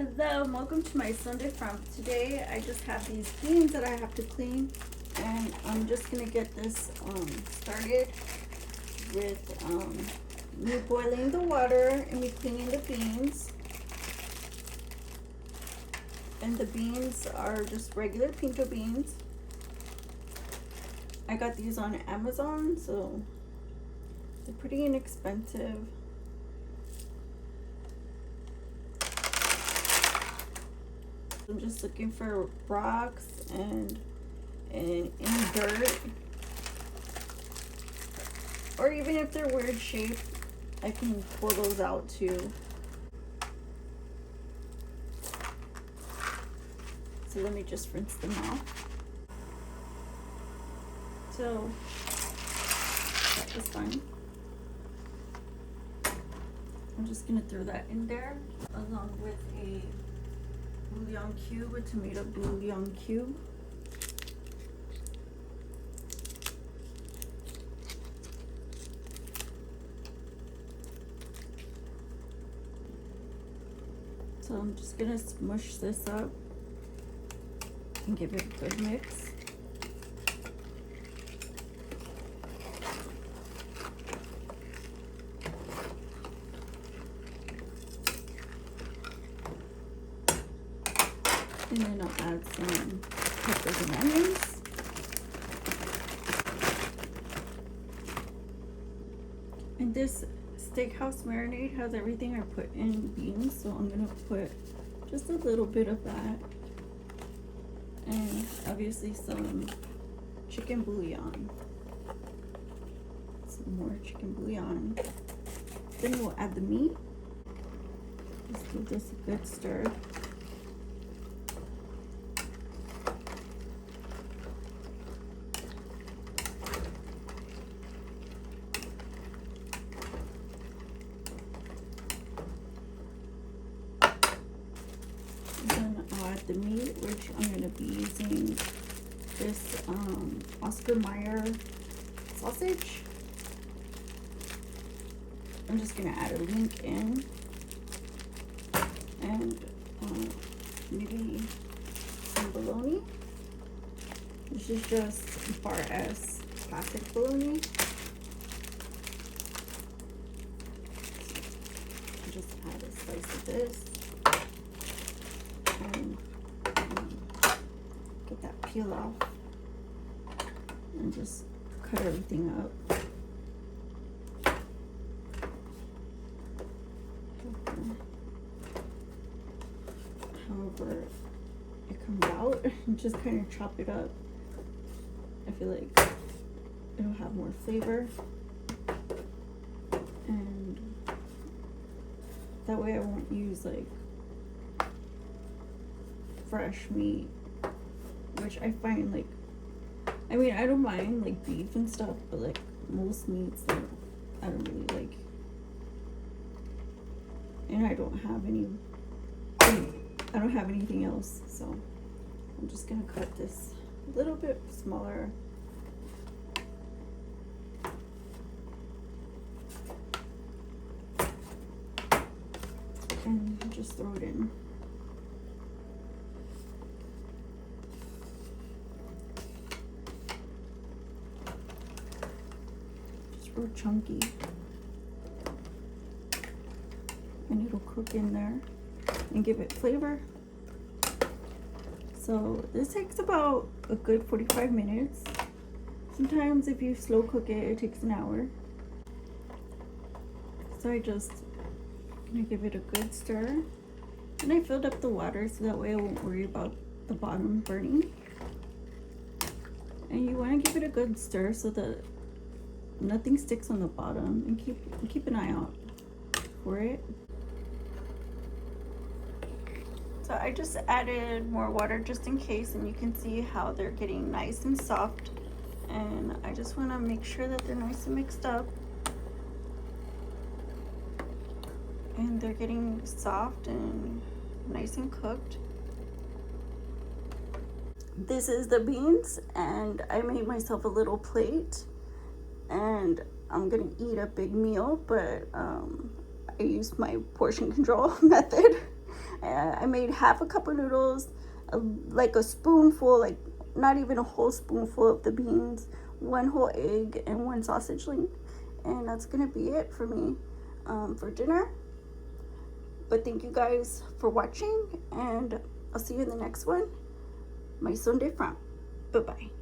Hello, and welcome to my Sunday Front. Today I just have these beans that I have to clean, and I'm just gonna get this started with me boiling the water and me cleaning the beans. And the beans are just regular pinto beans. I got these on Amazon, so they're pretty inexpensive. I'm just looking for rocks and any dirt, or even if they're weird shape, I can pull those out too. So let me just rinse them off. So that was fine. I'm just gonna throw that in there along with a bouillon cube, a tomato bouillon cube. So I'm just gonna smush this up and give it a good mix. And then I'll add some peppers and onions. And this steakhouse marinade has everything I put in beans, so I'm gonna put just a little bit of that. And obviously some chicken bouillon. Some more chicken bouillon. Then we'll add the meat. Just give this a good stir. The meat, which I'm going to be using this Oscar Mayer sausage. I'm just going to add a link in, and maybe some bologna. This is just bar S classic bologna. So just add a slice of this. And get that peel off and just cut everything up. However it comes out, and just kind of chop it up. I feel like it'll have more flavor, and that way I won't use like fresh meat, which I find like, I mean, I don't mind like beef and stuff, but like most meats that I don't really like, and I don't have anything else, so I'm just gonna cut this a little bit smaller. And just throw it in. Real chunky, and it'll cook in there and give it flavor. So this takes about a good 45 minutes. Sometimes if you slow cook it, it takes an hour. So I just gonna give it a good stir, and I filled up the water so that way I won't worry about the bottom burning. And you want to give it a good stir so that nothing sticks on the bottom, and keep an eye out for it. So I just added more water just in case, and you can see how they're getting nice and soft, and I just want to make sure that they're nice and mixed up and they're getting soft and nice and cooked. This is the beans, and I made myself a little plate, and I'm gonna eat a big meal, but I used my portion control method. I made half a cup of noodles, like a spoonful, like not even a whole spoonful of the beans, one whole egg, and one sausage link. And that's gonna be it for me for dinner. But thank you guys for watching, and I'll see you in the next one. Maison de France. Bye-bye.